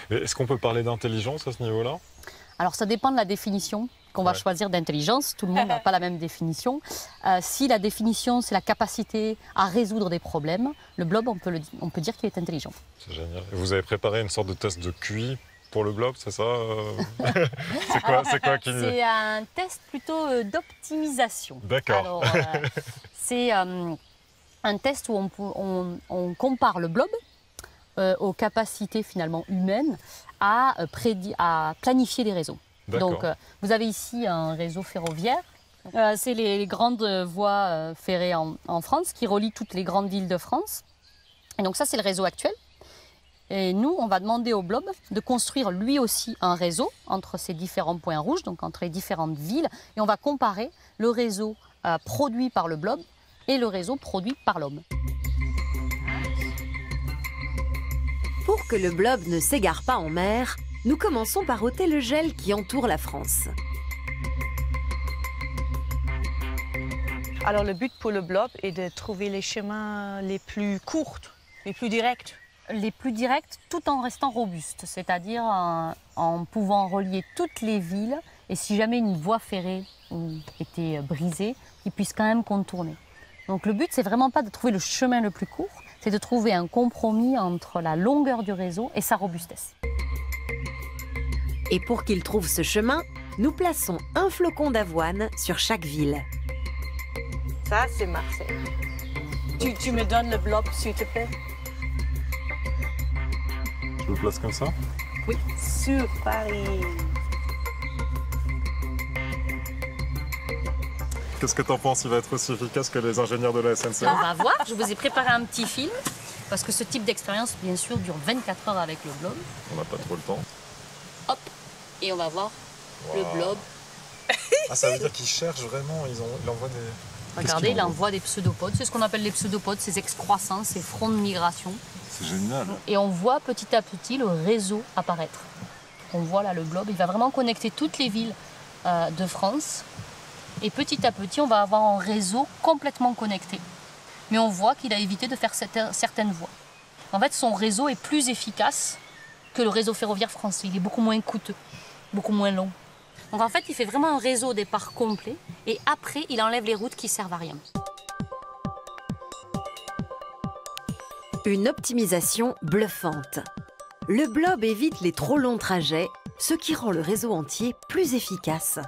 Est-ce qu'on peut parler d'intelligence à ce niveau-là? Alors ça dépend de la définition qu'on va choisir d'intelligence. Tout le monde n'a pas la même définition. Si la définition, c'est la capacité à résoudre des problèmes, le blob, on peut dire qu'il est intelligent. C'est génial. Et vous avez préparé une sorte de test de QI pour le blob, c'est ça? C'est quoi qui... C'est un test plutôt d'optimisation. D'accord. Alors, c'est un test où on compare le blob aux capacités finalement humaines à planifier des réseaux. Donc, vous avez ici un réseau ferroviaire. C'est les grandes voies ferrées en France qui relient toutes les grandes villes de France. Et donc ça, c'est le réseau actuel. Et nous, on va demander au blob de construire lui aussi un réseau entre ces différents points rouges, donc entre les différentes villes. Et on va comparer le réseau produit par le blob et le réseau produit par l'homme. Pour que le blob ne s'égare pas en mer, nous commençons par ôter le gel qui entoure la France. Alors le but pour le blob est de trouver les chemins les plus courts, les plus directs. Les plus directs tout en restant robustes, c'est-à-dire en pouvant relier toutes les villes et si jamais une voie ferrée était brisée, qu'ils puissent quand même contourner. Donc le but, c'est vraiment pas de trouver le chemin le plus court, c'est de trouver un compromis entre la longueur du réseau et sa robustesse. Et pour qu'il trouve ce chemin, nous plaçons un flocon d'avoine sur chaque ville. Ça, c'est Marseille. Tu me donnes le blob, s'il te plaît? Je le place comme ça? Oui, sur Paris. Qu'est-ce que t'en penses? Il va être aussi efficace que les ingénieurs de la SNCF? On va voir, je vous ai préparé un petit film, parce que ce type d'expérience, bien sûr, dure 24 heures avec le blob. On n'a pas trop le temps. Hop, et on va voir le blob. Ah, ça veut dire qu'ils cherchent vraiment, il envoie des... Regardez, il envoie des pseudopodes. C'est ce qu'on appelle les pseudopodes, ces excroissants, ces fronts de migration. C'est génial. Et on voit petit à petit le réseau apparaître. On voit là le blob, il va vraiment connecter toutes les villes de France. Et petit à petit, on va avoir un réseau complètement connecté. Mais on voit qu'il a évité de faire certaines voies. En fait, son réseau est plus efficace que le réseau ferroviaire français. Il est beaucoup moins coûteux, beaucoup moins long. Donc en fait, il fait vraiment un réseau au départ complet et après, il enlève les routes qui servent à rien. Une optimisation bluffante. Le blob évite les trop longs trajets, ce qui rend le réseau entier plus efficace.